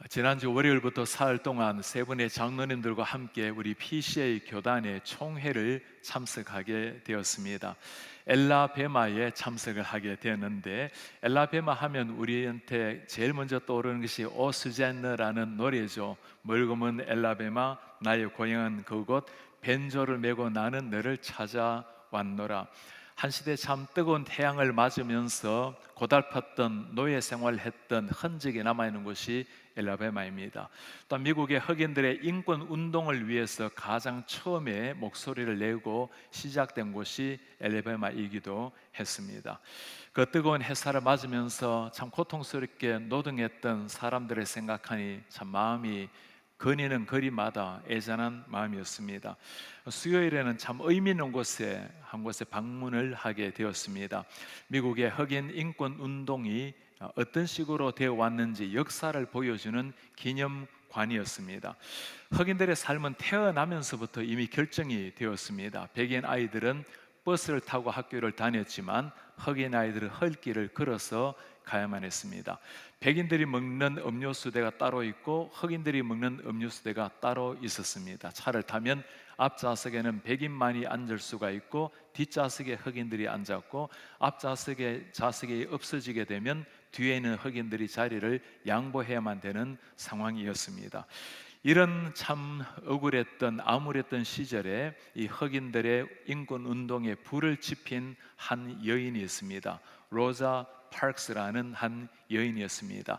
지난주 월요일부터 사흘 동안 세 분의 장로님들과 함께 우리 PCA 교단의 총회를 참석하게 되었습니다. 엘라베마에 참석을 하게 되었는데, 엘라베마 하면 우리한테 제일 먼저 떠오르는 것이 오스젠느라는 노래죠. 멀고 먼 엘라베마, 나의 고향은 그곳, 벤조를 메고 나는 너를 찾아왔노라. 한 시대 참 뜨거운 태양을 맞으면서 고달팠던 노예 생활을 했던 흔적이 남아있는 곳이 엘라베마입니다. 또 미국의 흑인들의 인권 운동을 위해서 가장 처음에 목소리를 내고 시작된 곳이 엘라베마이기도 했습니다. 그 뜨거운 햇살을 맞으면서 참 고통스럽게 노동했던 사람들을 생각하니 참 마음이 거니는 거리마다 애잔한 마음이었습니다. 수요일에는 참 의미 있는 곳에 한 곳에 방문을 하게 되었습니다. 미국의 흑인 인권 운동이 어떤 식으로 되어 왔는지 역사를 보여주는 기념관이었습니다. 흑인들의 삶은 태어나면서부터 이미 결정이 되었습니다. 백인 아이들은 버스를 타고 학교를 다녔지만 흑인 아이들은 헐길을 걸어서 가야만 했습니다. 백인들이 먹는 음료수대가 따로 있고 흑인들이 먹는 음료수대가 따로 있었습니다. 차를 타면 앞좌석에는 백인만이 앉을 수가 있고 뒷좌석에 흑인들이 앉았고 앞좌석에 좌석이 없어지게 되면 뒤에 있는 흑인들이 자리를 양보해야만 되는 상황이었습니다. 이런 참 억울했던 암울했던 시절에 이 흑인들의 인권 운동에 불을 지핀 한 여인이 있습니다. 로자 파크스라는 한 여인이었습니다.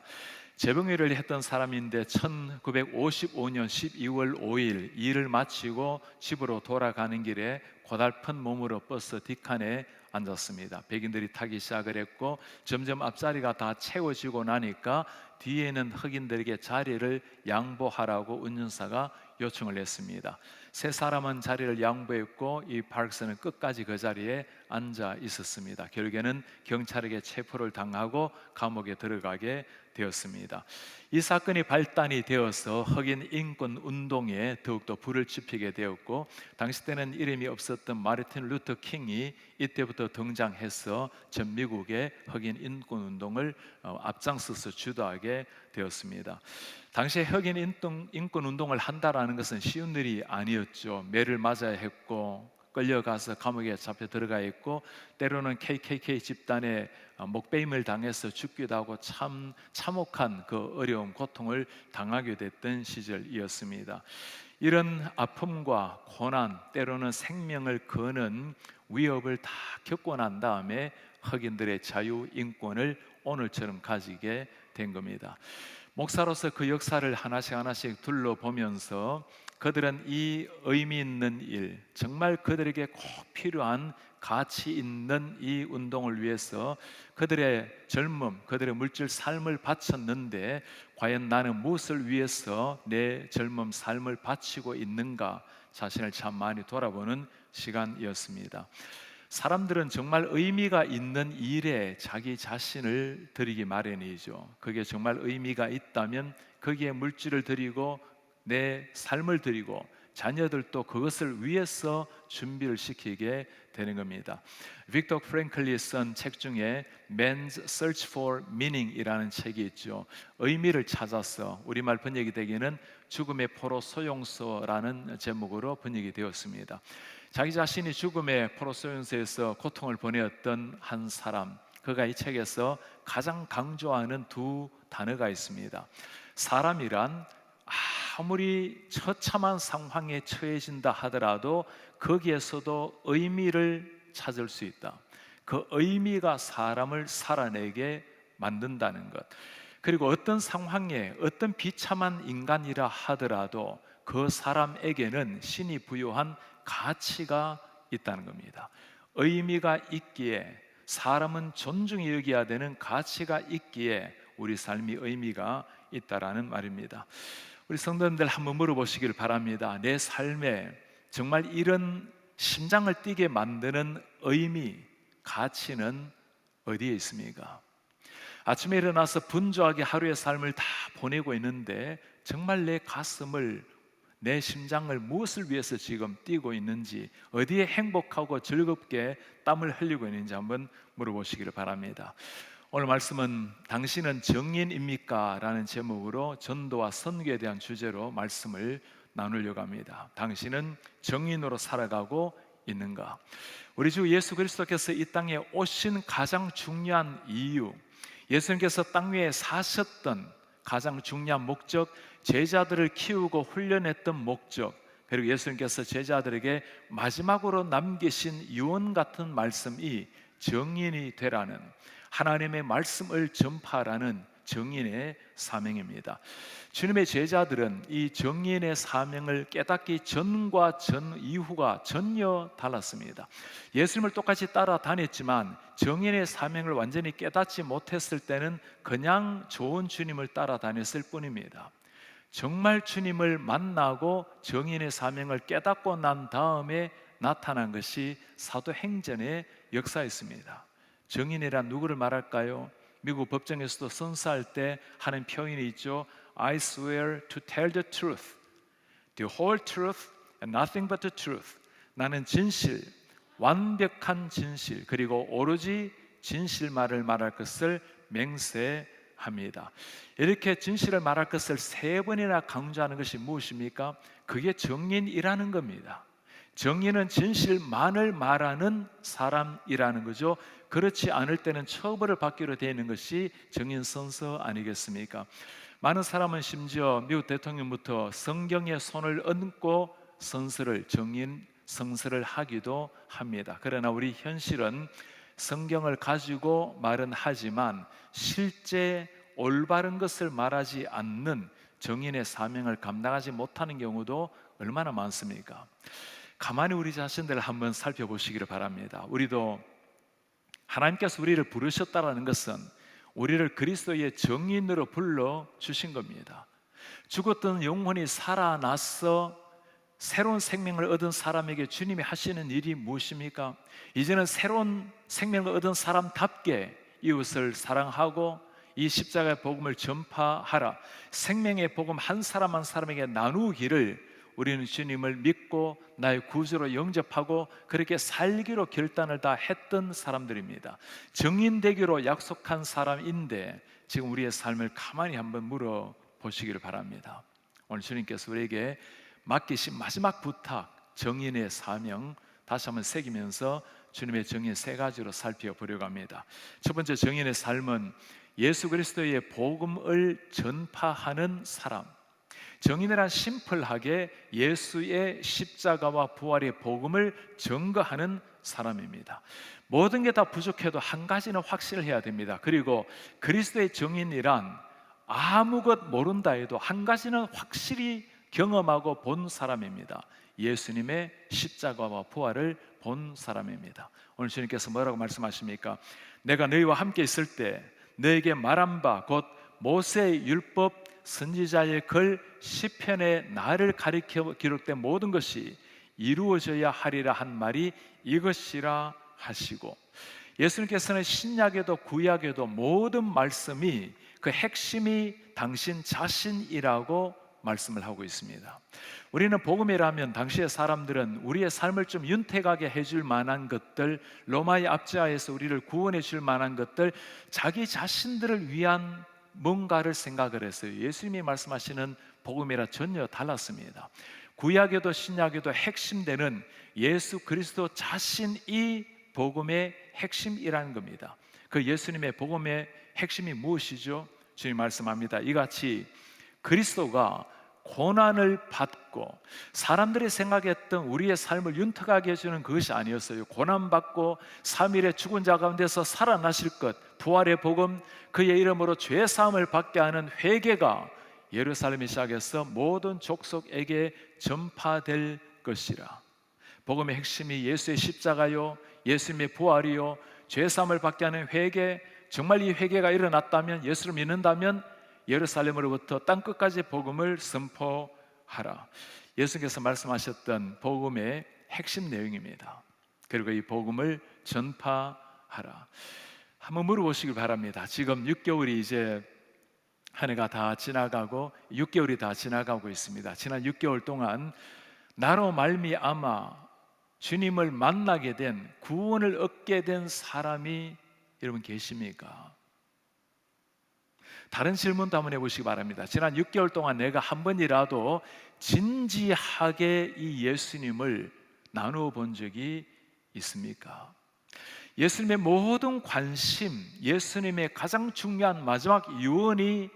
재봉일을 했던 사람인데 1955년 12월 5일 일을 마치고 집으로 돌아가는 길에 고달픈 몸으로 버스 뒷칸에 앉았습니다. 백인들이 타기 시작을 했고 점점 앞자리가 다 채워지고 나니까 뒤에는 흑인들에게 자리를 양보하라고 운전사가 요청을 했습니다. 세 사람은 자리를 양보했고 이 파크스는 끝까지 그 자리에 앉아 있었습니다. 결국에는 경찰에게 체포를 당하고 감옥에 들어가게 되었습니다. 이 사건이 발단이 되어서 흑인 인권 운동에 더욱더 불을 지피게 되었고 당시 때는 이름이 없었던 마르틴 루터 킹이 이때부터 등장해서 전 미국의 흑인 인권 운동을 앞장서서 주도하게 되었습니다. 당시에 흑인 인권 운동을 한다라는 것은 쉬운 일이 아니었죠. 매를 맞아야 했고 끌려가서 감옥에 잡혀 들어가 있고 때로는 KKK 집단에 목배임을 당해서 죽기도 하고 참 참혹한 그 어려운 고통을 당하게 됐던 시절이었습니다. 이런 아픔과 고난, 때로는 생명을 거는 위협을 다 겪고 난 다음에 흑인들의 자유 인권을 오늘처럼 가지게 된 겁니다. 목사로서 그 역사를 하나씩 둘러보면서 그들은 이 의미 있는 일, 정말 그들에게 꼭 필요한 가치 있는 이 운동을 위해서 그들의 젊음, 그들의 물질 삶을 바쳤는데 과연 나는 무엇을 위해서 내 젊음 삶을 바치고 있는가 자신을 참 많이 돌아보는 시간이었습니다. 사람들은 정말 의미가 있는 일에 자기 자신을 드리기 마련이죠. 그게 정말 의미가 있다면 거기에 물질을 드리고 내 삶을 드리고 자녀들도 그것을 위해서 준비를 시키게 되는 겁니다. 빅터 프랭클리 쓴 책 중에 Man's Search for Meaning이라는 책이 있죠. 의미를 찾아서 우리말 번역이 되기는 죽음의 포로 소용서라는 제목으로 번역이 되었습니다. 자기 자신이 죽음의 포로 소용서에서 고통을 보내었던 한 사람, 그가 이 책에서 가장 강조하는 두 단어가 있습니다. 사람이란 아무리 처참한 상황에 처해진다 하더라도 거기에서도 의미를 찾을 수 있다. 그 의미가 사람을 살아내게 만든다는 것. 그리고 어떤 상황에 어떤 비참한 인간이라 하더라도 그 사람에게는 신이 부여한 가치가 있다는 겁니다. 의미가 있기에, 사람은 존중히 여겨야 되는 가치가 있기에 우리 삶이 의미가 있다라는 말입니다. 우리 성도님들 한번 물어보시길 바랍니다. 내 삶에 정말 이런 심장을 뛰게 만드는 의미, 가치는 어디에 있습니까? 아침에 일어나서 분주하게 하루의 삶을 다 보내고 있는데 정말 내 가슴을, 내 심장을 무엇을 위해서 지금 뛰고 있는지, 어디에 행복하고 즐겁게 땀을 흘리고 있는지 한번 물어보시기를 바랍니다. 오늘 말씀은 당신은 정인입니까? 라는 제목으로 전도와 선교에 대한 주제로 말씀을 나누려고 합니다. 당신은 정인으로 살아가고 있는가? 우리 주 예수 그리스도께서 이 땅에 오신 가장 중요한 이유, 예수님께서 땅 위에 사셨던 가장 중요한 목적, 제자들을 키우고 훈련했던 목적, 그리고 예수님께서 제자들에게 마지막으로 남기신 유언 같은 말씀이 정인이 되라는, 하나님의 말씀을 전파하라는 정인의 사명입니다. 주님의 제자들은 이 정인의 사명을 깨닫기 전과 전 이후가 전혀 달랐습니다. 예수님을 똑같이 따라다녔지만 정인의 사명을 완전히 깨닫지 못했을 때는 그냥 좋은 주님을 따라다녔을 뿐입니다. 정말 주님을 만나고 정인의 사명을 깨닫고 난 다음에 나타난 것이 사도행전의 역사였습니다. 정인이란 누구를 말할까요? 미국 법정에서도 선서할 때 하는 표현이 있죠. I swear to tell the truth, the whole truth and nothing but the truth. 나는 진실, 완벽한 진실, 그리고 오로지 진실만을 말할 것을 맹세합니다. 이렇게 진실을 말할 것을 3번이나 강조하는 것이 무엇입니까? 그게 정인이라는 겁니다. 정인은 진실만을 말하는 사람이라는 거죠. 그렇지 않을 때는 처벌을 받기로 되어 있는 것이 정인 선서 아니겠습니까? 많은 사람은 심지어 미국 대통령부터 성경에 손을 얹고 선서를, 정인 선서를 하기도 합니다. 그러나 우리 현실은 성경을 가지고 말은 하지만 실제 올바른 것을 말하지 않는 정인의 사명을 감당하지 못하는 경우도 얼마나 많습니까? 가만히 우리 자신들을 한번 살펴보시기를 바랍니다. 우리도 하나님께서 우리를 부르셨다는 것은 우리를 그리스도의 정인으로 불러주신 겁니다. 죽었던 영혼이 살아나서 새로운 생명을 얻은 사람에게 주님이 하시는 일이 무엇입니까? 이제는 새로운 생명을 얻은 사람답게 이웃을 사랑하고 이 십자가의 복음을 전파하라. 생명의 복음 한 사람 한 사람에게 나누기를 우리는 주님을 믿고 나의 구주로 영접하고 그렇게 살기로 결단을 다 했던 사람들입니다. 정인되기로 약속한 사람인데 지금 우리의 삶을 가만히 한번 물어보시기를 바랍니다. 오늘 주님께서 우리에게 맡기신 마지막 부탁, 정인의 사명 다시 한번 새기면서 주님의 정인 3가지로 살펴보려고 합니다. 첫 번째 정인의 삶은 예수 그리스도의 복음을 전파하는 사람. 정인이란 심플하게 예수의 십자가와 부활의 복음을 증거하는 사람입니다. 모든 게 다 부족해도 한 가지는 확실해야 됩니다. 그리고 그리스도의 정인이란 아무것 모른다 해도 한 가지는 확실히 경험하고 본 사람입니다. 예수님의 십자가와 부활을 본 사람입니다. 오늘 주님께서 뭐라고 말씀하십니까? 내가 너희와 함께 있을 때 너에게 말한 바 곧 모세의 율법 선지자의 글 시편에 나를 가리켜 기록된 모든 것이 이루어져야 하리라 한 말이 이것이라 하시고, 예수님께서는 신약에도 구약에도 모든 말씀이 그 핵심이 당신 자신이라고 말씀을 하고 있습니다. 우리는 복음이라면 당시의 사람들은 우리의 삶을 좀 윤택하게 해줄 만한 것들, 로마의 압제하에서 우리를 구원해 줄 만한 것들, 자기 자신들을 위한 뭔가를 생각을 했어요. 예수님이 말씀하시는 복음이라 전혀 달랐습니다. 구약에도 신약에도 핵심되는 예수 그리스도 자신이 복음의 핵심이라는 겁니다. 그 예수님의 복음의 핵심이 무엇이죠? 주님 말씀합니다. 이같이 그리스도가 고난을 받고, 사람들이 생각했던 우리의 삶을 윤택하게 해주는 그것이 아니었어요. 고난받고 3일에 죽은 자 가운데서 살아나실 것, 부활의 복음, 그의 이름으로 죄사함을 받게 하는 회개가 예루살렘에 시작해서 모든 족속에게 전파될 것이라. 복음의 핵심이 예수의 십자가요, 예수님의 부활이요, 죄사함을 받게 하는 회개. 정말 이 회개가 일어났다면, 예수를 믿는다면 예루살렘으로부터 땅끝까지 복음을 선포하라. 예수께서 말씀하셨던 복음의 핵심 내용입니다. 그리고 이 복음을 전파하라. 한번 물어보시길 바랍니다. 지금 6개월이 이제 한 해가 다 지나가고 6개월이 다 지나가고 있습니다. 지난 6개월 동안 나로 말미암아 주님을 만나게 된, 구원을 얻게 된 사람이 여러분 계십니까? 다른 질문도 한번 해보시기 바랍니다. 지난 6개월 동안 내가 한 번이라도 진지하게 이 예수님을 나누어 본 적이 있습니까? 예수님의 모든 관심, 예수님의 가장 중요한 마지막 유언이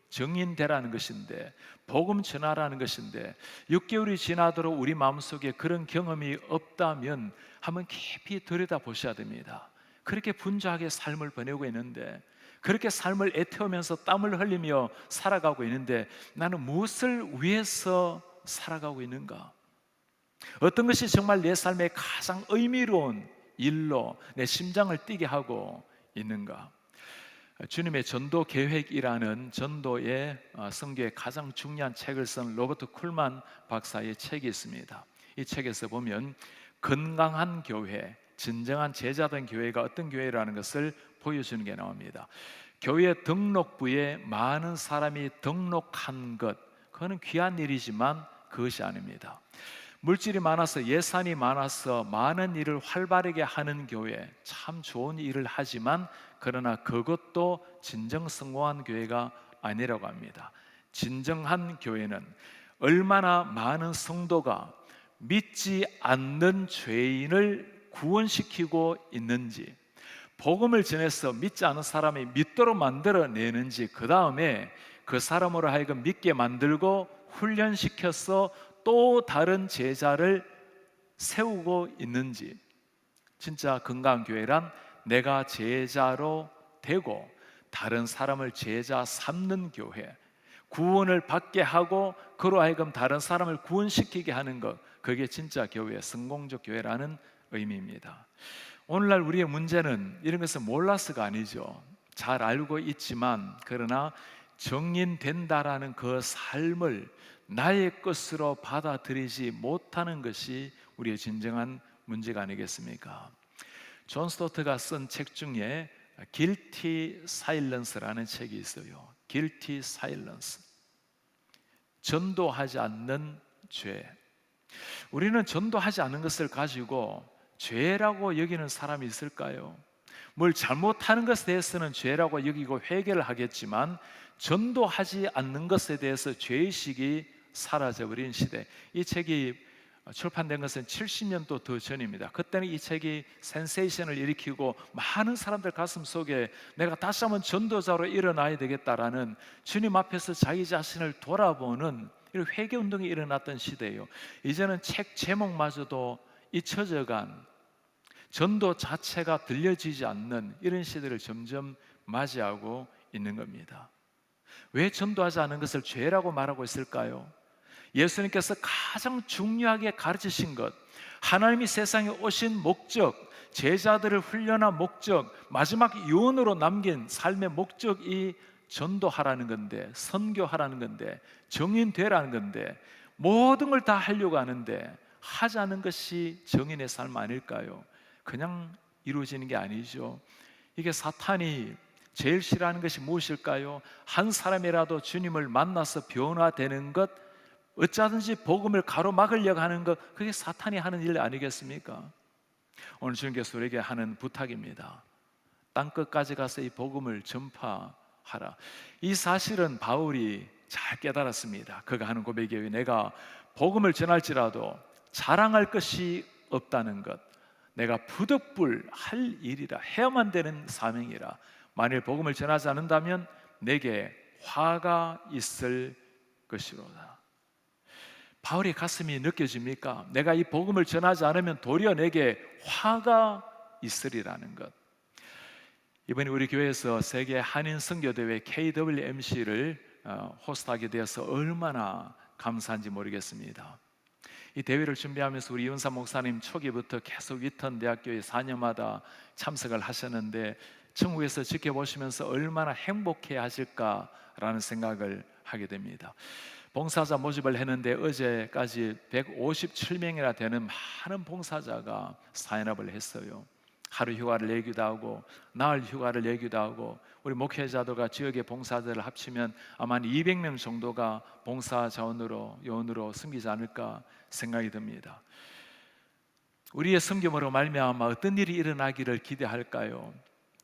정인되라는 것인데, 복음 전하라는 것인데, 6개월이 지나도록 우리 마음속에 그런 경험이 없다면 한번 깊이 들여다보셔야 됩니다. 그렇게 분주하게 삶을 보내고 있는데, 그렇게 삶을 애태우면서 땀을 흘리며 살아가고 있는데, 나는 무엇을 위해서 살아가고 있는가? 어떤 것이 정말 내 삶의 가장 의미로운 일로 내 심장을 뛰게 하고 있는가? 주님의 전도 계획이라는 전도의 선교의 가장 중요한 책을 쓴 로버트 쿨만 박사의 책이 있습니다. 이 책에서 보면 건강한 교회, 진정한 제자된 교회가 어떤 교회라는 것을 보여주는 게 나옵니다. 교회 등록부에 많은 사람이 등록한 것, 그거는 귀한 일이지만 그것이 아닙니다. 물질이 많아서, 예산이 많아서 많은 일을 활발하게 하는 교회, 참 좋은 일을 하지만 그러나 그것도 진정 성공한 교회가 아니라고 합니다. 진정한 교회는 얼마나 많은 성도가 믿지 않는 죄인을 구원시키고 있는지, 복음을 전해서 믿지 않은 사람이 믿도록 만들어내는지, 그 다음에 그 사람으로 하여금 믿게 만들고 훈련시켜서 또 다른 제자를 세우고 있는지. 진짜 건강한 교회란 내가 제자로 되고 다른 사람을 제자 삼는 교회, 구원을 받게 하고 그로 하여금 다른 사람을 구원시키게 하는 것, 그게 진짜 교회, 성공적 교회라는 의미입니다. 오늘날 우리의 문제는 이런 것을 몰라서가 아니죠. 잘 알고 있지만 그러나 정인된다라는 그 삶을 나의 것으로 받아들이지 못하는 것이 우리의 진정한 문제가 아니겠습니까? 존 스토트가 쓴 책 중에 Guilty Silence라는 책이 있어요. Guilty Silence, 전도하지 않는 죄. 우리는 전도하지 않는 것을 가지고 죄라고 여기는 사람이 있을까요? 뭘 잘못하는 것에 대해서는 죄라고 여기고 회개를 하겠지만 전도하지 않는 것에 대해서 죄의식이 사라져버린 시대. 이 책이 출판된 것은 70년도 더 전입니다. 그때는 이 책이 센세이션을 일으키고 많은 사람들 가슴 속에 내가 다시 한번 전도자로 일어나야 되겠다라는, 주님 앞에서 자기 자신을 돌아보는 이런 회개운동이 일어났던 시대예요. 이제는 책 제목마저도 잊혀져간, 전도 자체가 들려지지 않는 이런 시대를 점점 맞이하고 있는 겁니다. 왜 전도하지 않은 것을 죄라고 말하고 있을까요? 예수님께서 가장 중요하게 가르치신 것, 하나님이 세상에 오신 목적, 제자들을 훈련한 목적, 마지막 유언으로 남긴 삶의 목적이 전도하라는 건데, 선교하라는 건데, 정인되라는 건데, 모든 걸 다 하려고 하는데 하지 않은 것이 정인의 삶 아닐까요? 그냥 이루어지는 게 아니죠. 이게 사탄이 제일 싫어하는 것이 무엇일까요? 한 사람이라도 주님을 만나서 변화되는 것, 어쩌든지 복음을 가로막으려고 하는 것, 그게 사탄이 하는 일 아니겠습니까? 오늘 주님께서 우리에게 하는 부탁입니다. 땅끝까지 가서 이 복음을 전파하라. 이 사실은 바울이 잘 깨달았습니다. 그가 하는 고백이에요. 내가 복음을 전할지라도 자랑할 것이 없다는 것, 내가 부득불 할 일이라, 해야만 되는 사명이라. 만일 복음을 전하지 않는다면 내게 화가 있을 것이로다. 바울의 가슴이 느껴집니까? 내가 이 복음을 전하지 않으면 도리어 내게 화가 있으리라는 것. 이번에 우리 교회에서 세계 한인 선교대회 KWMC를 호스트하게 되어서 얼마나 감사한지 모르겠습니다. 이 대회를 준비하면서 우리 이은사 목사님 초기부터 계속 위턴 대학교에 4년마다 참석을 하셨는데, 천국에서 지켜보시면서 얼마나 행복해 하실까라는 생각을 하게 됩니다. 봉사자 모집을 했는데 어제까지 157명이나 되는 많은 봉사자가 사인업을 했어요. 하루 휴가를 내기도 하고 나흘 휴가를 내기도 하고, 우리 목회자들과 지역의 봉사자를 합치면 아마 200명 정도가 봉사 자원으로, 요원으로 섬기지 않을까 생각이 듭니다. 우리의 섬김으로 말미암아 어떤 일이 일어나기를 기대할까요?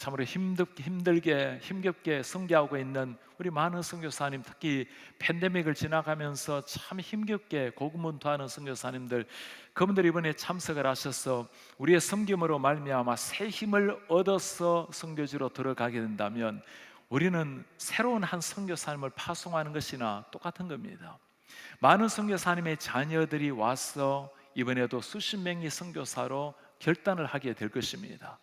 참으로 힘겹게 선교하고 있는 우리 많은 선교사님, 특히 팬데믹을 지나가면서 참 힘겹게 고군분투하는 선교사님들, 그분들이 이번에 참석을 하셔서 우리의 섬김으로 말미암아 새 힘을 얻어서 선교지로 들어가게 된다면 우리는 새로운 한 선교사님을 파송하는 것이나 똑같은 겁니다. 많은 선교사님의 자녀들이 와서 이번에도 수십 명의 선교사로 결단을 하게 될 것입니다.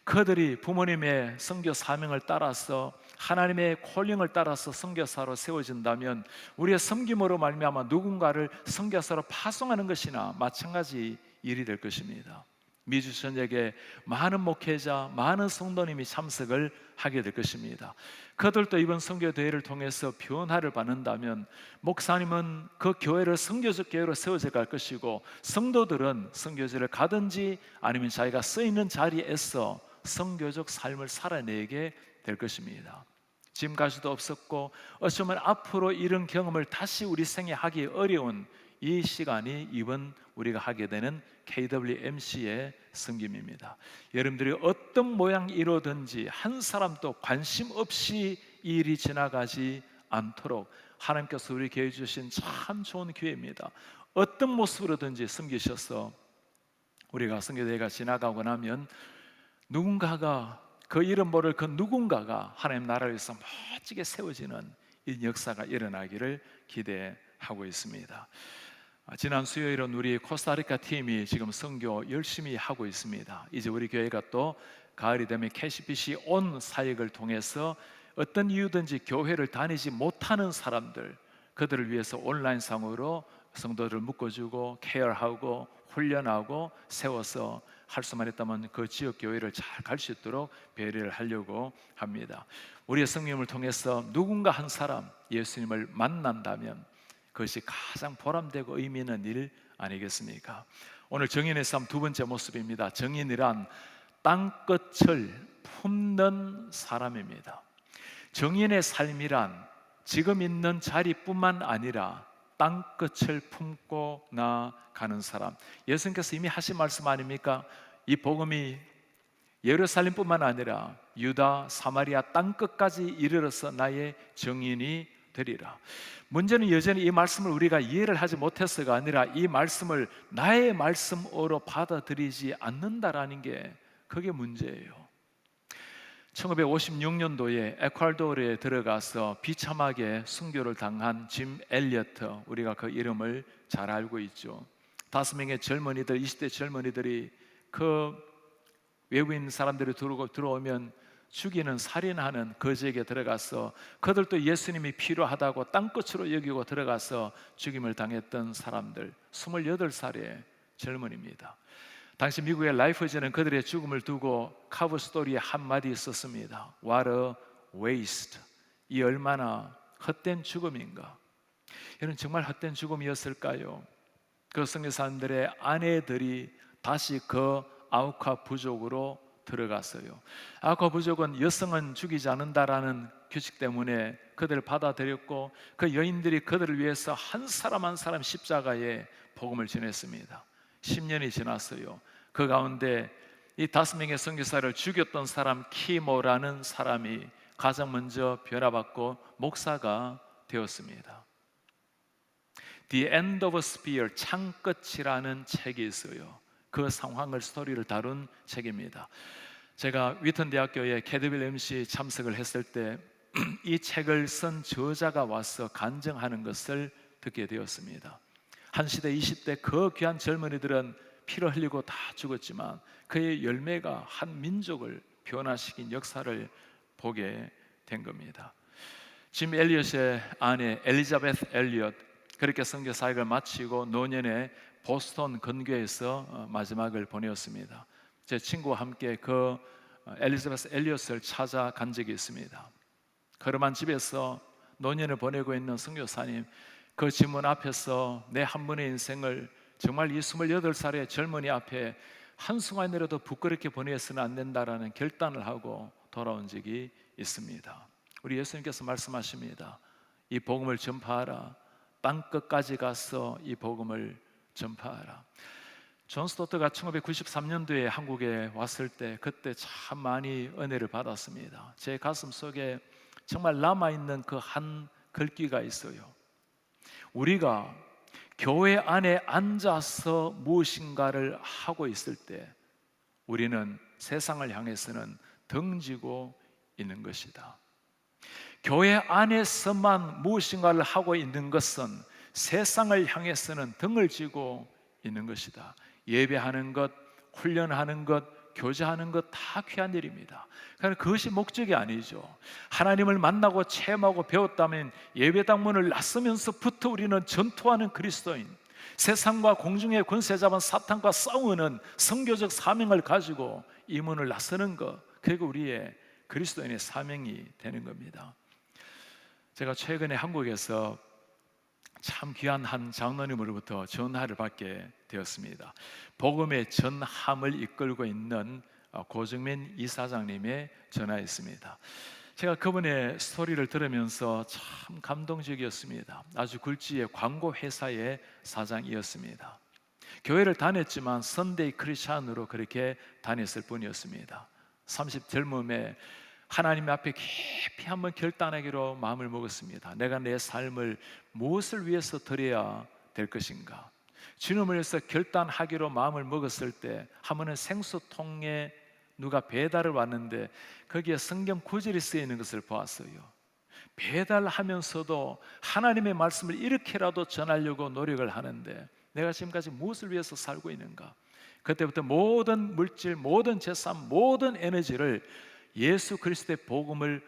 그들이 부모님의 선교 사명을 따라서 하나님의 콜링을 따라서 선교사로 세워진다면 우리의 섬김으로 말미암아 누군가를 선교사로 파송하는 것이나 마찬가지 일이 될 것입니다. 미주 전역에 많은 목회자, 많은 성도님이 참석을 하게 될 것입니다. 그들도 이번 선교 대회를 통해서 변화를 받는다면 목사님은 그 교회를 선교적 교회로 세워져 갈 것이고, 성도들은 선교지를 가든지 아니면 자기가 쓰이는 자리에서 선교적 삶을 살아내게 될 것입니다. 지금까지도 없었고 어쩌면 앞으로 이런 경험을 다시 우리 생에 하기 어려운 이 시간이 이번 우리가 하게 되는 KWMC의 섬김입니다. 여러분들이 어떤 모양이로든지 한 사람도 관심 없이 이 일이 지나가지 않도록 하나님께서 우리 교회에 주신 참 좋은 기회입니다. 어떤 모습으로든지 섬기셔서 우리가 선교대회가 지나가고 나면 누군가가, 그 이름 모를 그 누군가가 하나님 나라를 위해서 멋지게 세워지는 이 역사가 일어나기를 기대하고 있습니다. 지난 수요일은 우리 코스타리카 팀이 지금 선교 열심히 하고 있습니다. 이제 우리 교회가 또 가을이 되면 캐시핏이 온 사역을 통해서 어떤 이유든지 교회를 다니지 못하는 사람들, 그들을 위해서 온라인상으로 성도들을 묶어주고 케어하고 훈련하고 세워서 할 수만 있다면 그 지역 교회를 잘 갈 수 있도록 배려를 하려고 합니다. 우리의 성령을 통해서 누군가 한 사람 예수님을 만난다면 그것이 가장 보람되고 의미 있는 일 아니겠습니까? 오늘 정인의 삶 두 번째 모습입니다. 정인이란 땅끝을 품는 사람입니다. 정인의 삶이란 지금 있는 자리뿐만 아니라 땅끝을 품고 나가는 사람. 예수님께서 이미 하신 말씀 아닙니까? 이 복음이 예루살렘뿐만 아니라 유다, 사마리아 땅끝까지 이르러서 나의 정인이 되리라. 문제는 여전히 이 말씀을 우리가 이해를 하지 못해서가 아니라 이 말씀을 나의 말씀으로 받아들이지 않는다라는 게 그게 문제예요. 1956년도에 에콰도르에 들어가서 비참하게 순교를 당한 짐 엘리어트, 우리가 그 이름을 잘 알고 있죠. 5명의 젊은이들, 20대 젊은이들이 그 외국인 사람들이 들어오면 죽이는, 살인하는 거지에게 들어가서 그들도 예수님이 필요하다고 땅끝으로 여기고 들어가서 죽임을 당했던 사람들, 28살의 젊은입니다. 당시 미국의 라이프지는 그들의 죽음을 두고 카브 스토리에 한마디 있었습니다. What a waste. 이 얼마나 헛된 죽음인가. 이는 정말 헛된 죽음이었을까요? 그 선교사님들의 아내들이 다시 그 아우카 부족으로 들어갔어요. 아우카 부족은 여성은 죽이지 않는다라는 규칙 때문에 그들을 받아들였고, 그 여인들이 그들을 위해서 한 사람 한 사람 십자가에 복음을 전했습니다. 10년이 지났어요. 그 가운데 이 5명의 선교사를 죽였던 사람 키모라는 사람이 가장 먼저 변화받고 목사가 되었습니다. The End of a Spear, 창끝이라는 책이 있어요. 그 상황을, 스토리를 다룬 책입니다. 제가 위튼 대학교에 KWMC 참석을 했을 때 이 책을 쓴 저자가 와서 간증하는 것을 듣게 되었습니다. 한 시대 20대 그 귀한 젊은이들은 피를 흘리고 다 죽었지만 그의 열매가 한 민족을 변화시킨 역사를 보게 된 겁니다. 짐 엘리엇의 아내 엘리자베스 엘리엇, 그렇게 선교 사역을 마치고 노년에 보스턴 근교에서 마지막을 보내었습니다. 제 친구와 함께 그 엘리자베스 엘리엇을 찾아간 적이 있습니다. 걸음한 집에서 노년을 보내고 있는 선교사님, 그 지문 앞에서 내 한 번의 인생을 정말 이 28살의 젊은이 앞에 한순간이라도 부끄럽게 보내서는 안 된다라는 결단을 하고 돌아온 적이 있습니다. 우리 예수님께서 말씀하십니다. 이 복음을 전파하라. 땅끝까지 가서 이 복음을 전파하라. 존 스토트가 1993년도에 한국에 왔을 때 그때 참 많이 은혜를 받았습니다. 제 가슴 속에 정말 남아있는 그 한 글귀가 있어요. 우리가 교회 안에 앉아서 무엇인가를 하고 있을 때 우리는 세상을 향해서는 등지고 있는 것이다. 교회 안에서만 무엇인가를 하고 있는 것은 세상을 향해서는 등을 지고 있는 것이다. 예배하는 것, 훈련하는 것, 교제하는 것 다 귀한 일입니다. 그러나 그것이 목적이 아니죠. 하나님을 만나고 체험하고 배웠다면 예배당 문을 나서면서부터 우리는 전투하는 그리스도인, 세상과 공중의 권세 잡은 사탄과 싸우는 선교적 사명을 가지고 이 문을 나서는 것, 그게 우리의 그리스도인의 사명이 되는 겁니다. 제가 최근에 한국에서 참 귀한 한 장로님으로부터 전화를 받게 되었습니다. 복음의 전함을 이끌고 있는 고정민 이사장님의 전화였습니다. 제가 그분의 스토리를 들으면서 참 감동적이었습니다. 아주 굴지의 광고 회사의 사장이었습니다. 교회를 다녔지만 선데이 크리스찬으로 그렇게 다녔을 뿐이었습니다. 30 젊음에 하나님 앞에 깊이 한번 결단하기로 마음을 먹었습니다. 내가 내 삶을 무엇을 위해서 드려야 될 것인가? 주님을 위해서 결단하기로 마음을 먹었을 때 한 번은 생수통에 누가 배달을 왔는데 거기에 성경 구절이 쓰여 있는 것을 보았어요. 배달하면서도 하나님의 말씀을 이렇게라도 전하려고 노력을 하는데 내가 지금까지 무엇을 위해서 살고 있는가? 그때부터 모든 물질, 모든 재산, 모든 에너지를 예수 그리스도의 복음을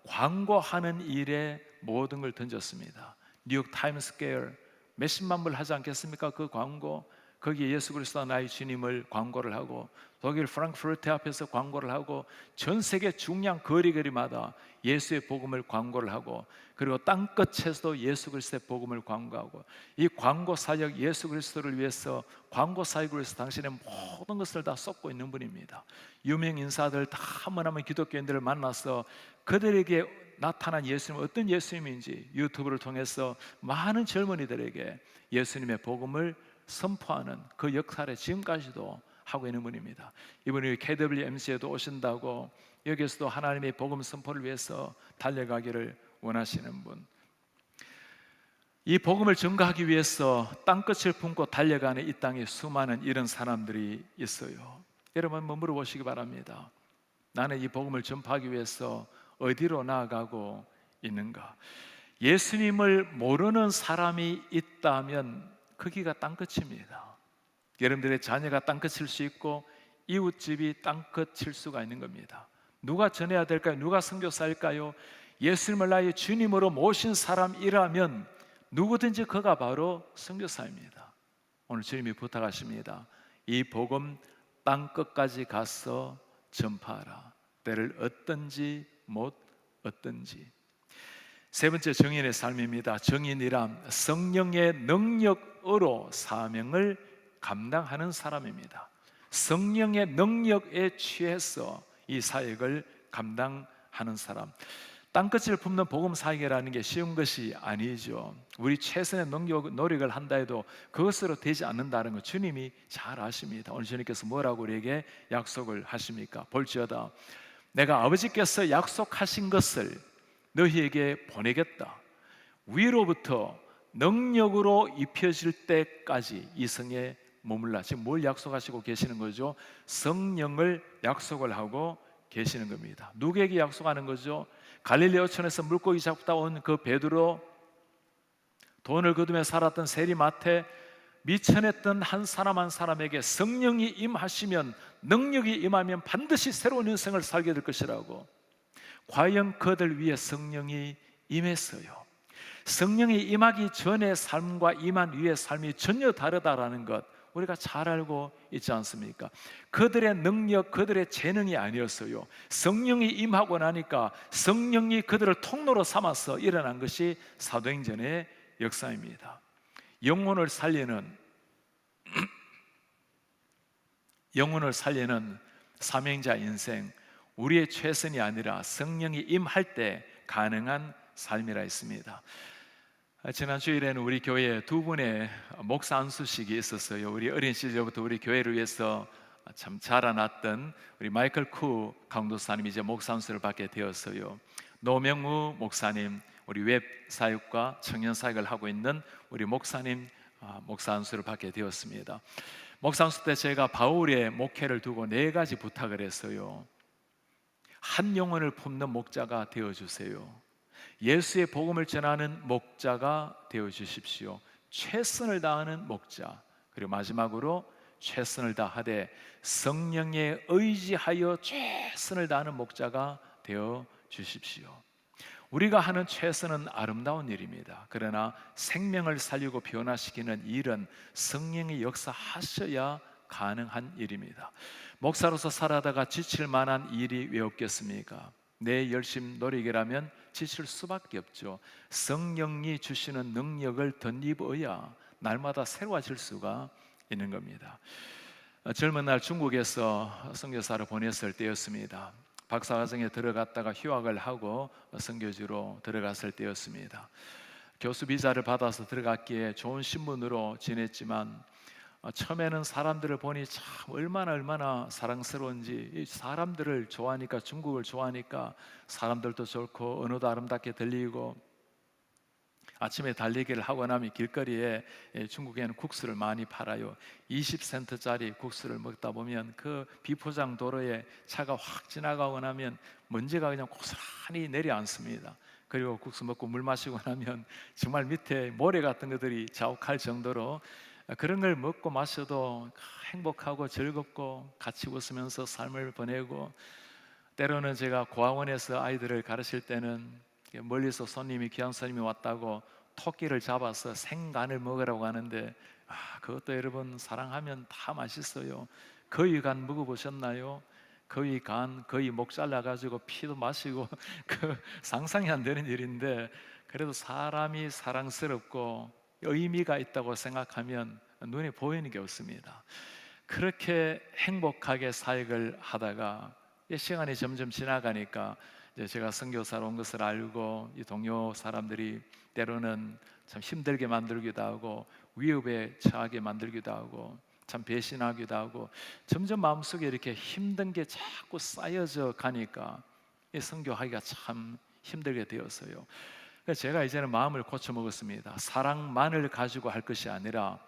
광고하는 일에 모든 걸 던졌습니다. 뉴욕 타임스퀘어 몇십만 불 하지 않겠습니까? 그 광고, 거기에 예수 그리스도와 나의 주님을 광고를 하고, 독일 프랑크푸르트 앞에서 광고를 하고, 전 세계 중량 거리마다 예수의 복음을 광고를 하고, 그리고 땅끝에서도 예수 그리스도의 복음을 광고하고, 이 광고 사역, 예수 그리스도를 위해서 광고 사역을 위해서 당신의 모든 것을 다 쏟고 있는 분입니다. 유명 인사들 다 한번 기독교인들을 만나서 그들에게 나타난 예수님은 어떤 예수님인지 유튜브를 통해서 많은 젊은이들에게 예수님의 복음을 선포하는 그 역할에 지금까지도 하고 있는 분입니다. 이분이 KWMC에도 오신다고 여기서도 하나님의 복음 선포를 위해서 달려가기를 원하시는 분, 이 복음을 전가하기 위해서 땅끝을 품고 달려가는 이 땅에 수많은 이런 사람들이 있어요. 여러분 한번 물어보시기 바랍니다. 나는 이 복음을 전파하기 위해서 어디로 나아가고 있는가? 예수님을 모르는 사람이 있다면 거기가 땅끝입니다. 여러분들의 자녀가 땅끝일 수 있고 이웃집이 땅끝일 수가 있는 겁니다. 누가 전해야 될까요? 누가 선교사일까요? 예수님을 나의 주님으로 모신 사람이라면 누구든지 그가 바로 선교사입니다. 오늘 주님이 부탁하십니다. 이 복음 땅끝까지 가서 전파하라. 때를 얻든지 못 얻든지. 세 번째 정인의 삶입니다. 정인이란 성령의 능력으로 사명을 감당하는 사람입니다. 성령의 능력에 취해서 이 사역을 감당하는 사람. 땅끝을 품는 복음 사역이라는 게 쉬운 것이 아니죠. 우리 최선의 노력을 한다 해도 그것으로 되지 않는다는 거 주님이 잘 아십니다. 오늘 주님께서 뭐라고 우리에게 약속을 하십니까? 볼지어다 내가 아버지께서 약속하신 것을 너희에게 보내겠다. 위로부터 능력으로 입혀질 때까지 이 성에 머물라. 지금 뭘 약속하시고 계시는 거죠? 성령을 약속을 하고 계시는 겁니다. 누구에게 약속하는 거죠? 갈릴리 어촌에서 물고기 잡다 온 그 베드로, 돈을 거두며 살았던 세리마태, 미천했던 한 사람에게 성령이 임하시면, 능력이 임하면 반드시 새로운 인생을 살게 될 것이라고. 과연 그들 위에 성령이 임했어요. 성령이 임하기 전의 삶과 임한 위의 삶이 전혀 다르다라는 것 우리가 잘 알고 있지 않습니까? 그들의 능력, 그들의 재능이 아니었어요. 성령이 임하고 나니까 성령이 그들을 통로로 삼아서 일어난 것이 사도행전의 역사입니다. 영혼을 살리는 사명자 인생, 우리의 최선이 아니라 성령이 임할 때 가능한 삶이라 했습니다. 지난 주일에는 우리 교회에 두 분의 목사 안수식이 있었어요. 우리 어린 시절부터 우리 교회를 위해서 참 자라났던 우리 마이클 쿠 강도사님이 이제 목사 안수를 받게 되었어요. 노명우 목사님, 우리 웹 사역과 청년 사역을 하고 있는 우리 목사님 목사 안수를 받게 되었습니다. 목사 안수 때 제가 바울의 목회를 두고 네 가지 부탁을 했어요. 한 영혼을 품는 목자가 되어주세요. 예수의 복음을 전하는 목자가 되어 주십시오. 최선을 다하는 목자. 그리고 마지막으로 최선을 다하되 성령에 의지하여 최선을 다하는 목자가 되어 주십시오. 우리가 하는 최선은 아름다운 일입니다. 그러나 생명을 살리고 변화시키는 일은 성령의 역사하셔야 가능한 일입니다. 목사로서 살아다가 지칠 만한 일이 왜 없겠습니까? 내 열심 노력이라면 지칠 수밖에 없죠. 성령이 주시는 능력을 덧입어야 날마다 새로워질 수가 있는 겁니다. 젊은 날 중국에서 선교사를 보냈을 때였습니다. 박사과정에 들어갔다가 휴학을 하고 선교지로 들어갔을 때였습니다. 교수 비자를 받아서 들어갔기에 좋은 신분으로 지냈지만 처음에는 사람들을 보니 참 얼마나 사랑스러운지, 사람들을 좋아하니까, 중국을 좋아하니까 사람들도 좋고 언어도 아름답게 들리고, 아침에 달리기를 하고 나면 길거리에 중국에는 국수를 많이 팔아요. 20센트짜리 국수를 먹다 보면 그 비포장 도로에 차가 확 지나가고 나면 먼지가 그냥 고스란히 내려앉습니다. 그리고 국수 먹고 물 마시고 나면 정말 밑에 모래 같은 것들이 자욱할 정도로, 그런 걸 먹고 마셔도 행복하고 즐겁고 같이 웃으면서 삶을 보내고, 때로는 제가 고아원에서 아이들을 가르칠 때는 멀리서 귀한 손님이 왔다고 토끼를 잡아서 생간을 먹으라고 하는데, 그것도 여러분 사랑하면 다 맛있어요. 거위 간 먹어보셨나요? 거위 간, 거위 목 잘라가지고 피도 마시고 그 상상이 안 되는 일인데, 그래도 사람이 사랑스럽고 의미가 있다고 생각하면 눈에 보이는 게 없습니다. 그렇게 행복하게 사역을 하다가 시간이 점점 지나가니까 이제 제가 선교사로 온 것을 알고, 이 동료 사람들이 때로는 참 힘들게 만들기도 하고 위협에 처하게 만들기도 하고 참 배신하기도 하고, 점점 마음속에 이렇게 힘든 게 자꾸 쌓여져 가니까 이 선교하기가 참 힘들게 되었어요. 그래서 제가 이제는 마음을 고쳐 먹었습니다. 사랑만을 가지고 할 것이 아니라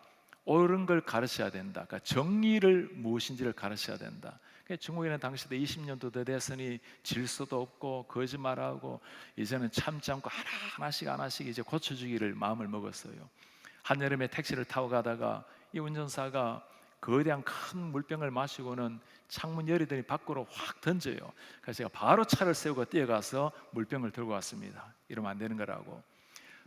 옳은 걸 가르쳐야 된다. 그러니까 정의를 무엇인지를 가르쳐야 된다. 중국에는 당시 때 20년도 더 됐으니 질서도 없고 거짓말하고, 이제는 참지 않고 하나씩 이제 고쳐주기를 마음을 먹었어요. 한여름에 택시를 타고 가다가 이 운전사가 거대한 큰 물병을 마시고는 창문 열이더니 밖으로 확 던져요. 그래서 제가 바로 차를 세우고 뛰어가서 물병을 들고 왔습니다. 이러면 안 되는 거라고.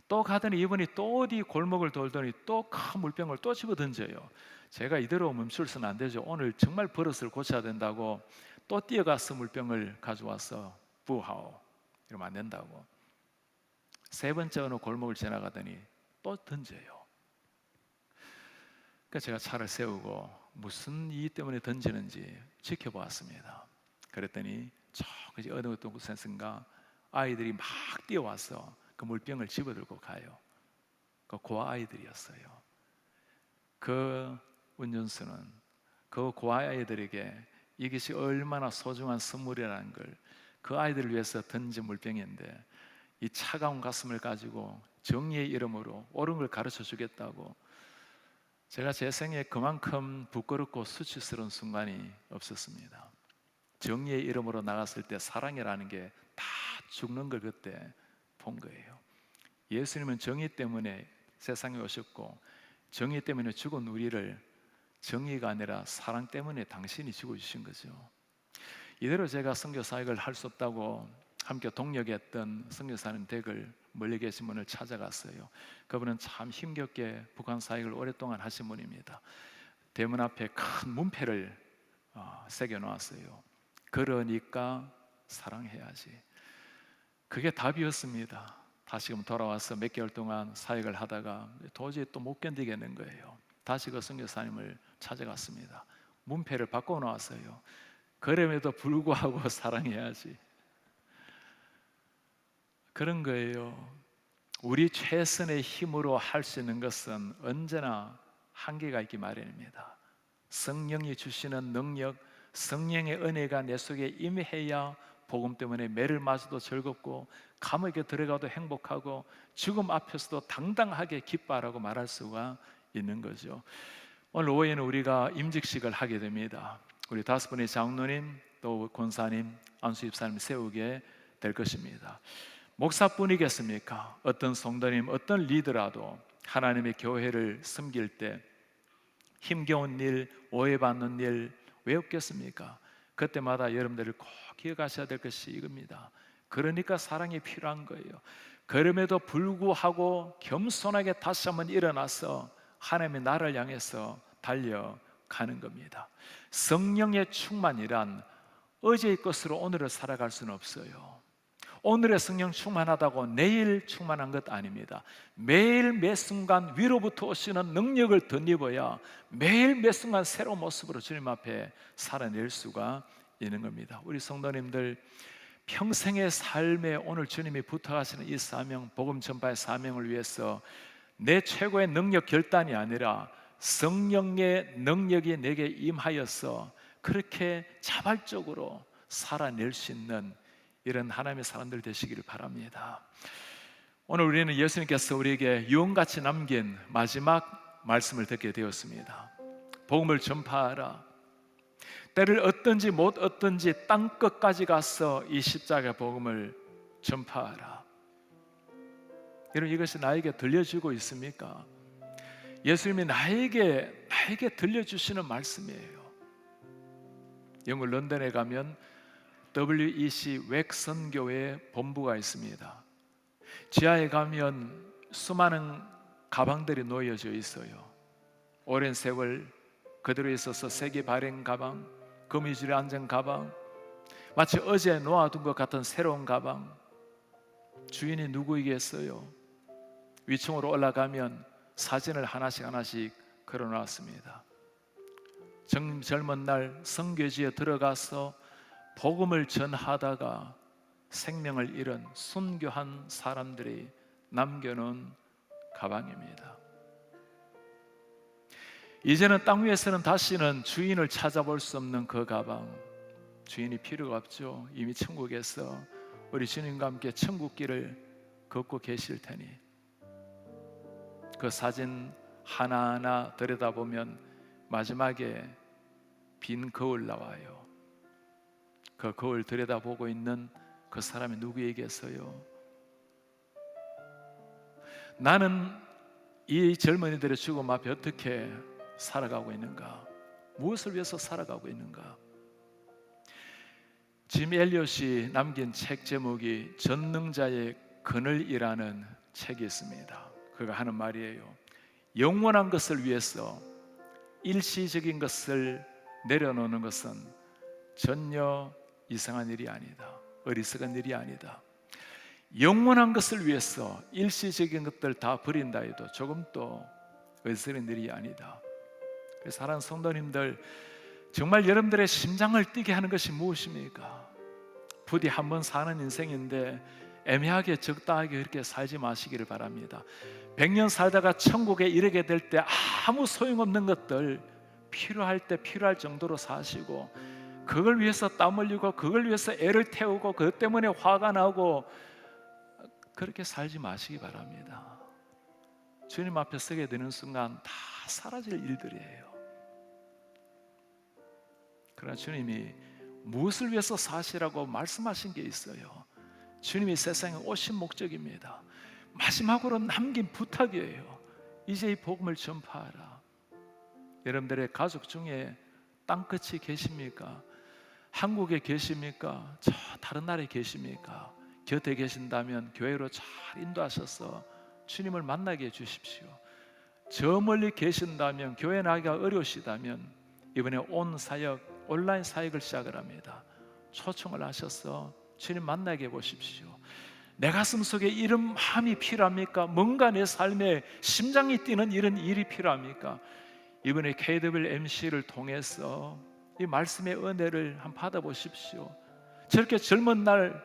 또 가더니 이분이 또 어디 골목을 돌더니 또 큰 물병을 또 집어 던져요. 제가 이대로 멈출서는 안 되죠. 오늘 정말 버릇을 고쳐야 된다고 또 뛰어가서 물병을 가져와서 부하오, 이러면 안 된다고. 세 번째 어느 골목을 지나가더니 또 던져요. 그러니까 제가 차를 세우고 무슨 이유 때문에 던지는지 지켜보았습니다. 그랬더니 저기 어느 곳에선가 아이들이 막 뛰어와서 그 물병을 집어들고 가요. 그 고아 아이들이었어요. 그 운전수는 그 고아 아이들에게 이것이 얼마나 소중한 선물이라는 걸, 그 아이들을 위해서 던진 물병인데 이 차가운 가슴을 가지고 정의의 이름으로 옳은 걸 가르쳐 주겠다고, 제가 제 생에 그만큼 부끄럽고 수치스러운 순간이 없었습니다. 정의의 이름으로 나갔을 때 사랑이라는 게 다 죽는 걸 그때 본 거예요. 예수님은 정의 때문에 세상에 오셨고, 정의 때문에 죽은 우리를 정의가 아니라 사랑 때문에 당신이 죽어주신 거죠. 이대로 제가 선교 사역을 할 수 없다고 함께 동역했던 선교사님 댁을 멀리 계신 분을 찾아갔어요. 그분은 참 힘겹게 북한 사역을 오랫동안 하신 분입니다. 대문 앞에 큰 문패를 새겨 놓았어요. 그러니까 사랑해야지. 그게 답이었습니다. 다시금 돌아와서 몇 개월 동안 사역을 하다가 도저히 또 못 견디겠는 거예요. 다시 그 선교사님을 찾아갔습니다. 문패를 바꿔 놓았어요. 그럼에도 불구하고 사랑해야지. 그런 거예요. 우리 최선의 힘으로 할 수 있는 것은 언제나 한계가 있기 마련입니다. 성령이 주시는 능력, 성령의 은혜가 내 속에 임해야 복음 때문에 매를 맞아도 즐겁고 감옥에 들어가도 행복하고 죽음 앞에서도 당당하게 기뻐하라고 말할 수가 있는 거죠. 오늘 오후에는 우리가 임직식을 하게 됩니다. 우리 5분의 장로님, 또 권사님, 안수집사님 세우게 될 것입니다. 목사뿐이겠습니까? 어떤 성도님, 어떤 리더라도 하나님의 교회를 섬길 때 힘겨운 일, 오해받는 일 왜 없겠습니까? 그때마다 여러분들을 꼭 기억하셔야 될 것이 이겁니다. 그러니까 사랑이 필요한 거예요. 그럼에도 불구하고 겸손하게 다시 한번 일어나서 하나님의 나라를 향해서 달려가는 겁니다. 성령의 충만이란 어제의 것으로 오늘을 살아갈 수는 없어요. 오늘의 성령 충만하다고 내일 충만한 것 아닙니다. 매일 매 순간 위로부터 오시는 능력을 덧입어야 매일 매 순간 새로운 모습으로 주님 앞에 살아낼 수가 있는 겁니다. 우리 성도님들 평생의 삶에 오늘 주님이 부탁하시는 이 사명, 복음 전파의 사명을 위해서 내 최고의 능력 결단이 아니라 성령의 능력이 내게 임하여서 그렇게 자발적으로 살아낼 수 있는 이런 하나님의 사람들 되시기를 바랍니다. 오늘 우리는 예수님께서 우리에게 유언같이 남긴 마지막 말씀을 듣게 되었습니다. 복음을 전파하라. 때를 얻든지 못 얻든지 땅끝까지 가서 이 십자가 복음을 전파하라. 여러분, 이것이 나에게 들려주고 있습니까? 예수님이 나에게 들려주시는 말씀이에요. 영국 런던에 가면 WEC 웩선교회 본부가 있습니다. 지하에 가면 수많은 가방들이 놓여져 있어요. 오랜 세월 그대로 있어서 세계 발행 가방, 거미줄에 앉은 가방, 마치 어제 놓아둔 것 같은 새로운 가방. 주인이 누구이겠어요? 위층으로 올라가면 사진을 하나씩 걸어놨습니다. 젊은 날 성교지에 들어가서 복음을 전하다가 생명을 잃은 순교한 사람들이 남겨놓은 가방입니다. 이제는 땅 위에서는 다시는 주인을 찾아볼 수 없는 그 가방, 주인이 필요가 없죠. 이미 천국에서 우리 주님과 함께 천국길을 걷고 계실 테니 그 사진 하나하나 들여다보면 마지막에 빈 거울 나와요. 그 거울 들여다보고 있는 그 사람이 누구에게서요? 나는 이 젊은이들의 죽음 앞에 어떻게 살아가고 있는가? 무엇을 위해서 살아가고 있는가? 짐 엘리엇이 남긴 책 제목이 전능자의 그늘이라는 책이 있습니다. 그가 하는 말이에요. 영원한 것을 위해서 일시적인 것을 내려놓는 것은 전혀 이상한 일이 아니다. 어리석은 일이 아니다. 영원한 것을 위해서 일시적인 것들 다 버린다 해도 조금도 어리석은 일이 아니다. 그래서 사랑하는 성도님들, 정말 여러분들의 심장을 뛰게 하는 것이 무엇입니까? 부디 한 번 사는 인생인데 애매하게 적당하게 그렇게 살지 마시기를 바랍니다. 100년 살다가 천국에 이르게 될 때 아무 소용없는 것들 필요할 때 필요할 정도로 사시고, 그걸 위해서 땀 흘리고 그걸 위해서 애를 태우고 그것 때문에 화가 나고 그렇게 살지 마시기 바랍니다. 주님 앞에 서게 되는 순간 다 사라질 일들이에요. 그러나 주님이 무엇을 위해서 사시라고 말씀하신 게 있어요. 주님이 세상에 오신 목적입니다. 마지막으로 남긴 부탁이에요. 이제 이 복음을 전파하라. 여러분들의 가족 중에 땅끝이 계십니까? 한국에 계십니까? 저 다른 나라에 계십니까? 곁에 계신다면 교회로 잘 인도하셔서 주님을 만나게 해주십시오. 저 멀리 계신다면, 교회 나기가 어려우시다면 이번에 온 사역, 온라인 사역을 시작을 합니다. 초청을 하셔서 주님 만나게 해보십시오. 내 가슴 속에 이런 마음이 필요합니까? 뭔가 내 삶에 심장이 뛰는 이런 일이 필요합니까? 이번에 KWMC를 통해서 이 말씀의 은혜를 한번 받아보십시오. 저렇게 젊은 날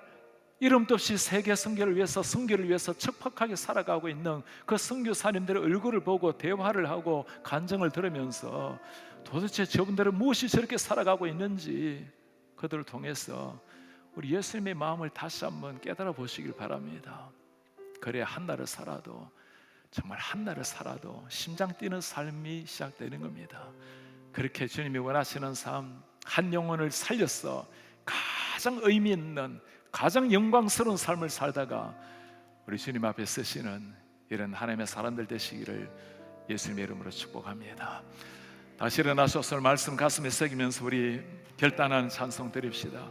이름도 없이 세계 선교를 위해서, 선교를 위해서 척박하게 살아가고 있는 그 선교사님들의 얼굴을 보고 대화를 하고 간증을 들으면서 도대체 저분들은 무엇이 저렇게 살아가고 있는지 그들을 통해서 우리 예수님의 마음을 다시 한번 깨달아 보시길 바랍니다. 그래야 한날을 살아도, 정말 한날을 살아도 심장 뛰는 삶이 시작되는 겁니다. 그렇게 주님이 원하시는 삶, 한 영혼을 살려서 가장 의미 있는, 가장 영광스러운 삶을 살다가 우리 주님 앞에 쓰시는 이런 하나님의 사람들 되시기를 예수님의 이름으로 축복합니다. 다시 일어나셔서 말씀 가슴에 새기면서 우리 결단하는 찬송 드립시다.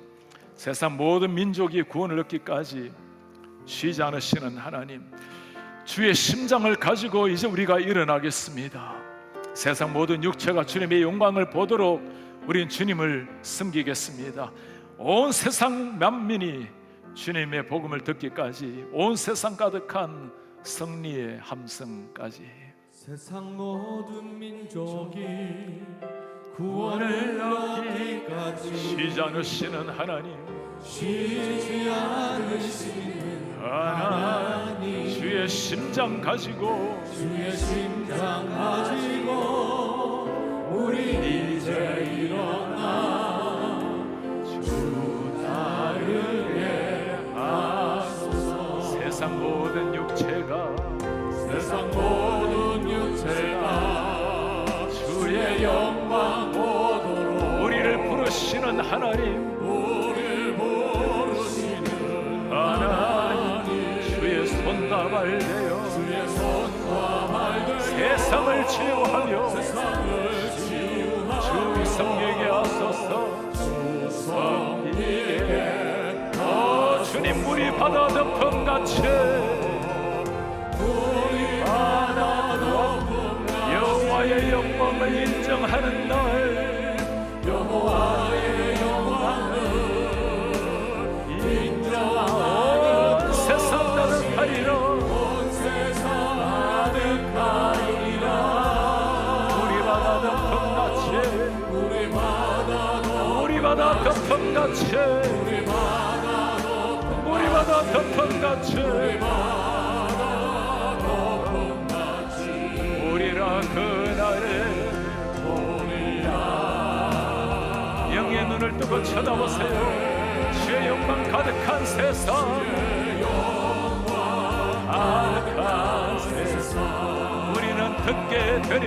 세상 모든 민족이 구원을 얻기까지 쉬지 않으시는 하나님, 주의 심장을 가지고 이제 우리가 일어나겠습니다. 세상 모든 육체가 주님의 영광을 보도록 우린 주님을 섬기겠습니다. 온 세상 만민이 주님의 복음을 듣기까지, 온 세상 가득한 승리의 함성까지 세상 모든 민족이 구원을 얻기까지 쉬지 않으시는 하나님, 쉬지 않으시는 하나님, 주의 심장 가지고, 주의 심장 가지고 우리 이제 일어나 주 따르게 하소서. 세상 모든 육체가, 세상 모든 육체가 주의 영광 보도록 우리를 부르시는 하나님, 우리를 부르시는 하나님, 주의 손과 발 되어 주의 손과 발 되어 세상을 치유하며 세상을 치유하며 주 섬기게 하소서. 주 섬기게 주님, 우리 바다 덮음같이 우리 바다 덮음같이 여호와의 영광을 인정하는 날, 여호와의 영광을 인정하는 세상 가득하리라. 온 세상 가득하리라. 우리 바다 덮음같이, 우리 바다 우리 바다 덮음같이, 우리 바다 우리 바다 덮음같이, 우리라 그날에 영의 눈을 뜨고 쳐다보세요. 주의 영광 가득한 세상, 가득한 세상, 우리는 듣게 되리.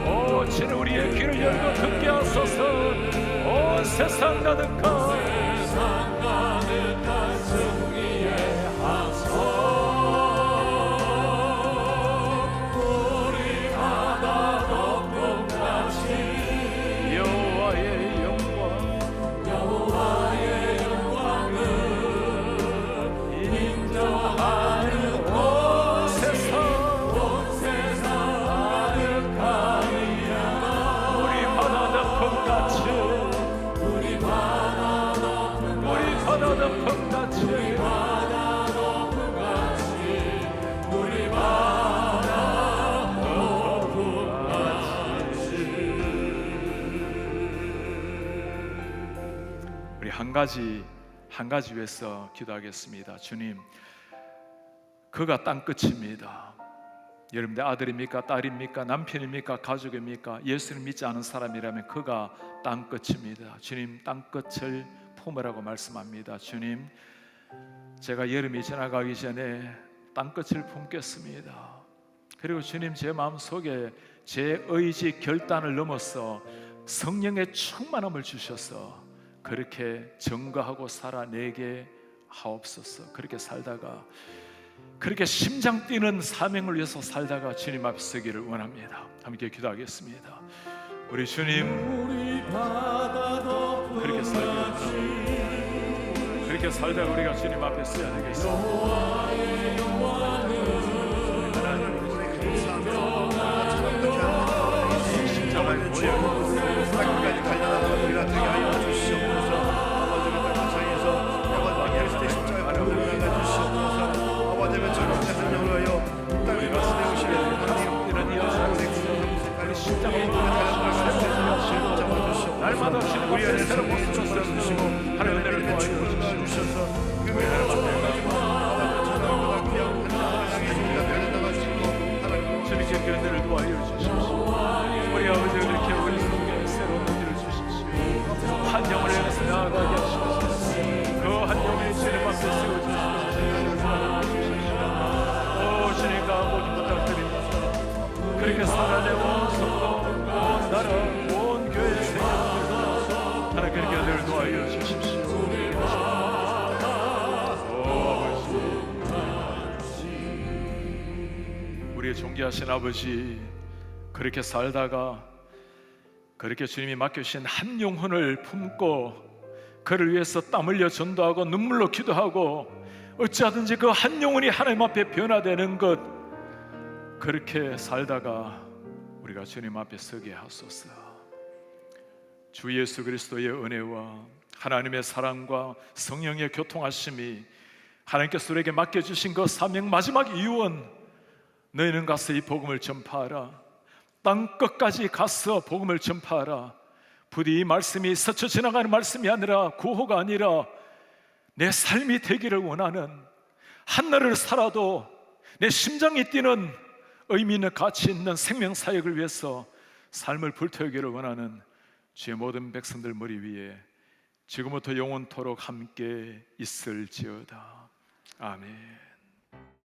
오 주는 우리의 귀를 열고 듣게 하소서. 온 세상 가득한 승리의 함성 우리 바다 덮음같이 여호와의 영광, 여호와의 영광을 인정하는 온 세상 가득하리라. 우리 바다 덮음같이, 우리 바다 우리 바다 덮음같이, 우리 바다 우리 한 가지 위해서 기도하겠습니다. 주님, 그가 땅 끝입니다. 여러분들 아들입니까? 딸입니까? 남편입니까? 가족입니까? 예수를 믿지 않은 사람이라면 그가 땅 끝입니다. 주님, 땅 끝을 품으라고 말씀합니다. 주님, 제가 여름이 지나가기 전에 땅 끝을 품겠습니다. 그리고 주님, 제 마음속에 제 의지 결단을 넘어서 성령의 충만함을 주셔서 그렇게 증거하고 살아내게 하옵소서. 그렇게 살다가, 그렇게 심장 뛰는 사명을 위해서 살다가 주님 앞에 서기를 원합니다. 함께 기도하겠습니다. 우리 주님, 우리 바다 그렇게 살기를 원합니다. 그렇게 살다가 우리가 주님 앞에 서야 되겠습니다. 여호와의 영광을 심장을 보여 땅까지 달려나가는 우리가 되게 하여 주시옵소서. 아버지를 땅상에서 아버지 그리스도의 십자가의 보혈을 나가 주시옵소서. 아버지의 절망의 한영을 하여 땅을 가슴에 오시게 하나님 이런 이어서의 우리 심장을 날마다 주시는 우리 안에 새로운 모습을 주시고 하나님 은혜를 도와주시고 그렇게 살아내 온 성도, 온 나라, 온 교회 생명들도 하나님 그렇게 늘 도와여 주십시오. 우리의 존귀하신 아버지, 그렇게 살다가 그렇게 주님이 맡겨주신 한 영혼을 품고 그를 위해서 땀 흘려 전도하고 눈물로 기도하고 어찌하든지 그 한 영혼이 하나님 앞에 변화되는 것, 그렇게 살다가 우리가 주님 앞에 서게 하소서. 주 예수 그리스도의 은혜와 하나님의 사랑과 성령의 교통하심이, 하나님께서 우리에게 맡겨주신 그 사명 마지막 이유는 너희는 가서 이 복음을 전파하라, 땅 끝까지 가서 복음을 전파하라. 부디 이 말씀이 스쳐 지나가는 말씀이 아니라, 구호가 아니라 내 삶이 되기를 원하는, 한날을 살아도 내 심장이 뛰는 의미 있는 가치 있는 생명 사역을 위해서 삶을 불태우기를 원하는 주의 모든 백성들 머리 위에 지금부터 영원토록 함께 있을지어다. 아멘.